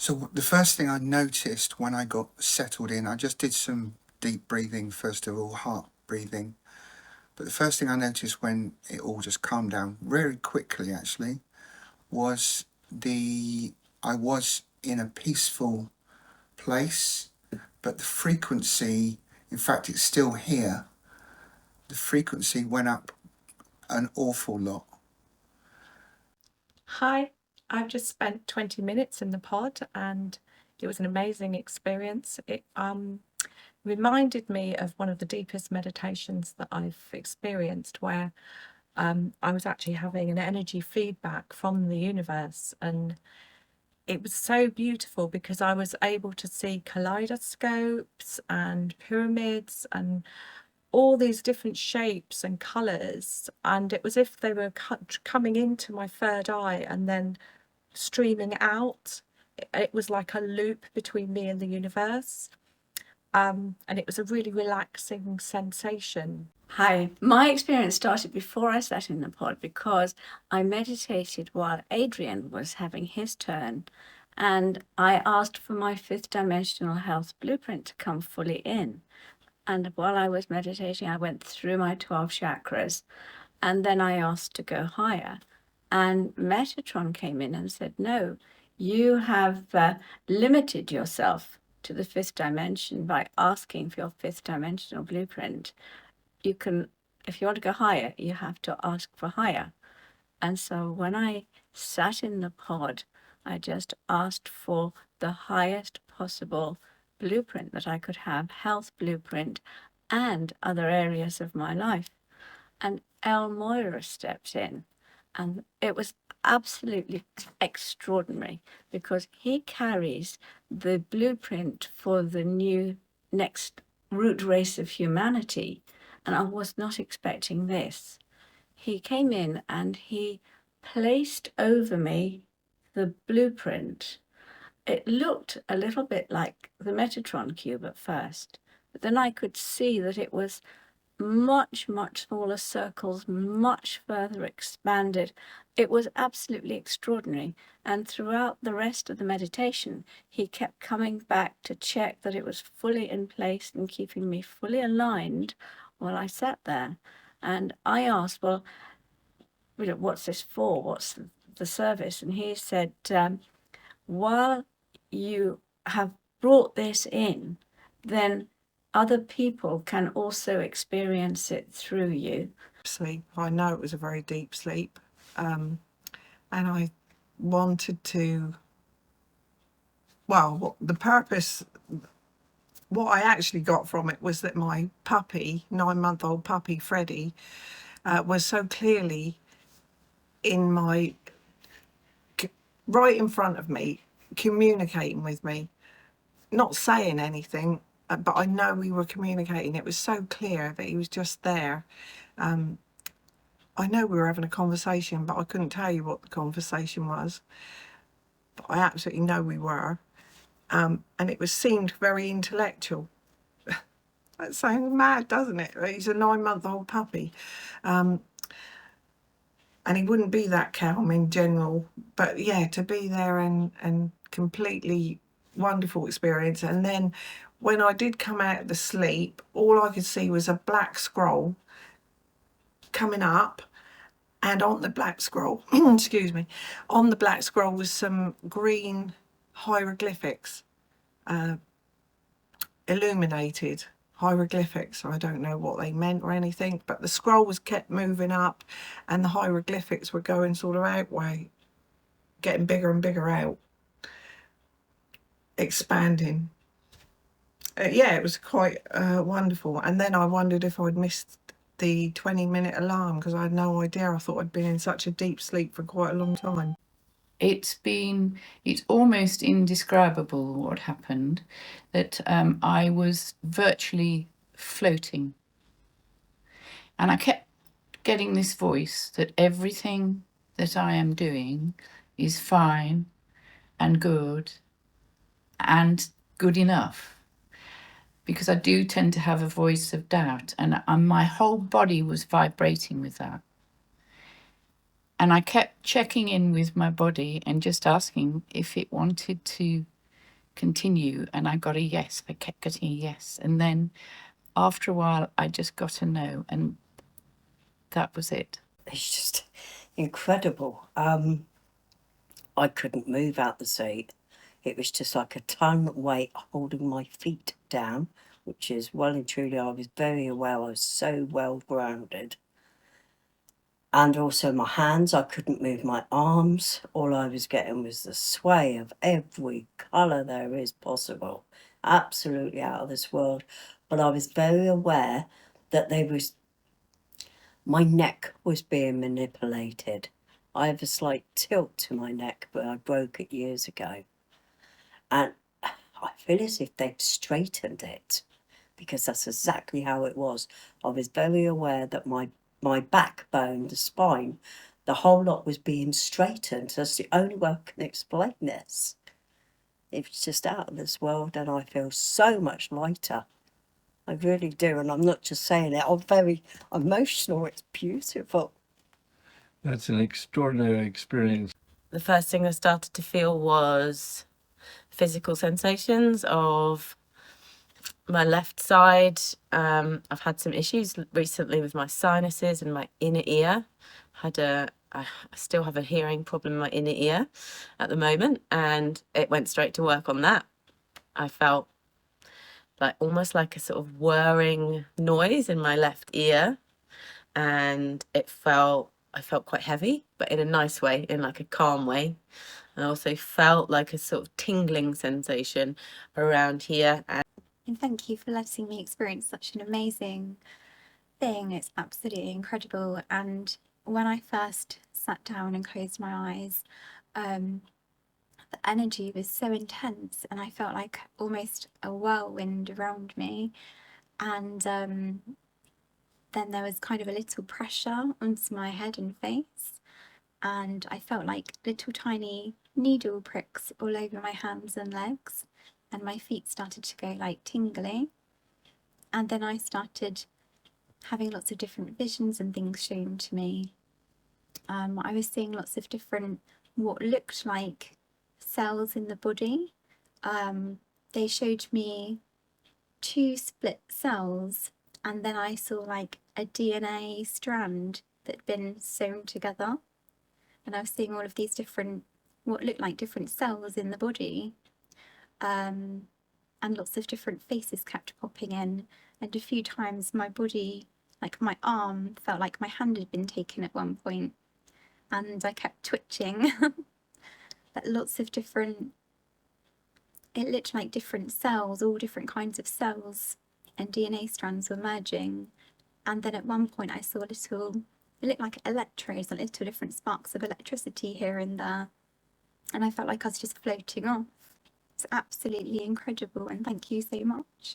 So the first thing I noticed when I got settled in, I just did some deep breathing, first of all, heart breathing. But the first thing I noticed when it all just calmed down very quickly, actually, was I was in a peaceful place, but the frequency, in fact, it's still here. The frequency went up an awful lot. Hi, I've just spent 20 minutes in the pod and it was an amazing experience. It reminded me of one of the deepest meditations that I've experienced where I was actually having an energy feedback from the universe, and it was so beautiful because I was able to see kaleidoscopes and pyramids and all these different shapes and colours, and it was if they were coming into my third eye and then streaming out. It was like a loop between me and the universe, and it was a really relaxing sensation. Hi, my experience started before I sat in the pod because I meditated while Adrian was having his turn, and I asked for my fifth dimensional health blueprint to come fully in. And while I was meditating, I went through my 12 chakras, and then I asked to go higher. And Metatron came in and said, no, you have limited yourself to the fifth dimension by asking for your fifth dimensional blueprint. You can, if you want to go higher, you have to ask for higher. And so when I sat in the pod, I just asked for the highest possible blueprint that I could have, health blueprint, and other areas of my life. And El Moira stepped in, and it was absolutely extraordinary because he carries the blueprint for the new next root race of humanity, and I was not expecting this. He came in and he placed over me the blueprint. It looked a little bit like the Metatron cube at first, but then I could see that it was much, much smaller circles, much further expanded. It was absolutely extraordinary. And throughout the rest of the meditation, he kept coming back to check that it was fully in place and keeping me fully aligned while I sat there. And I asked, well, what's this for? What's the service? And he said, while you have brought this in, then other people can also experience it through you. Sleep. I know it was a very deep sleep, and I wanted to, the purpose, what I actually got from it was that my puppy, 9-month-old puppy Freddie, was so clearly in right in front of me, communicating with me, not saying anything, but I know we were communicating. It was so clear that he was just there. I know we were having a conversation, but I couldn't tell you what the conversation was. But I absolutely know we were. And it seemed very intellectual. That sounds mad, doesn't it? He's a 9-month-old puppy. And he wouldn't be that calm in general. But yeah, to be there and completely wonderful experience. And then when I did come out of the sleep, all I could see was a black scroll coming up, and on the black scroll, excuse me, on the black scroll was some green hieroglyphics, illuminated hieroglyphics. I don't know what they meant or anything, but the scroll was kept moving up and the hieroglyphics were going sort of outway, getting bigger and bigger out, expanding. Yeah, it was quite wonderful. And then I wondered if I'd missed the 20-minute alarm because I had no idea. I thought I'd been in such a deep sleep for quite a long time. It's almost indescribable what happened, that I was virtually floating. And I kept getting this voice that everything that I am doing is fine and good enough. Because I do tend to have a voice of doubt, and my whole body was vibrating with that. And I kept checking in with my body and just asking if it wanted to continue, and I got a yes. I kept getting a yes, and then after a while I just got a no, and that was it. It's just incredible. I couldn't move out the seat. It was just like a ton weight holding my feet down, which is well and truly, I was very aware I was so well grounded. And also my hands, I couldn't move my arms. All I was getting was the sway of every colour there is possible. Absolutely out of this world. But I was very aware that my neck was being manipulated. I have a slight tilt to my neck, but I broke it years ago. And I feel as if they'd straightened it, because that's exactly how it was. I was very aware that my backbone, the spine, the whole lot was being straightened. That's the only way I can explain this. It's just out of this world, and I feel so much lighter. I really do, and I'm not just saying it. I'm very emotional. It's beautiful. That's an extraordinary experience. The first thing I started to feel was physical sensations of my left side. I've had some issues recently with my sinuses and my inner ear. I still have a hearing problem in my inner ear at the moment, and it went straight to work on that. I felt like almost like a sort of whirring noise in my left ear, and I felt quite heavy, but in a nice way, in like a calm way. I also felt like a sort of tingling sensation around here. And thank you for letting me experience such an amazing thing. It's absolutely incredible. And when I first sat down and closed my eyes, the energy was so intense, and I felt like almost a whirlwind around me. And then there was kind of a little pressure onto my head and face, and I felt like little tiny needle pricks all over my hands and legs, and my feet started to go like tingly. And then I started having lots of different visions and things shown to me. I was seeing lots of different, what looked like cells in the body. They showed me 2 split cells, and then I saw like a DNA strand that had been sewn together, and I was seeing all of these different, what looked like different cells in the body, and lots of different faces kept popping in, and a few times my body, like my arm, felt like my hand had been taken at one point, and I kept twitching. But lots of different, it looked like different cells, all different kinds of cells, and DNA strands were merging. And then at one point I saw it looked like electrodes, little different sparks of electricity here and there. And I felt like I was just floating off. It's absolutely incredible, and thank you so much.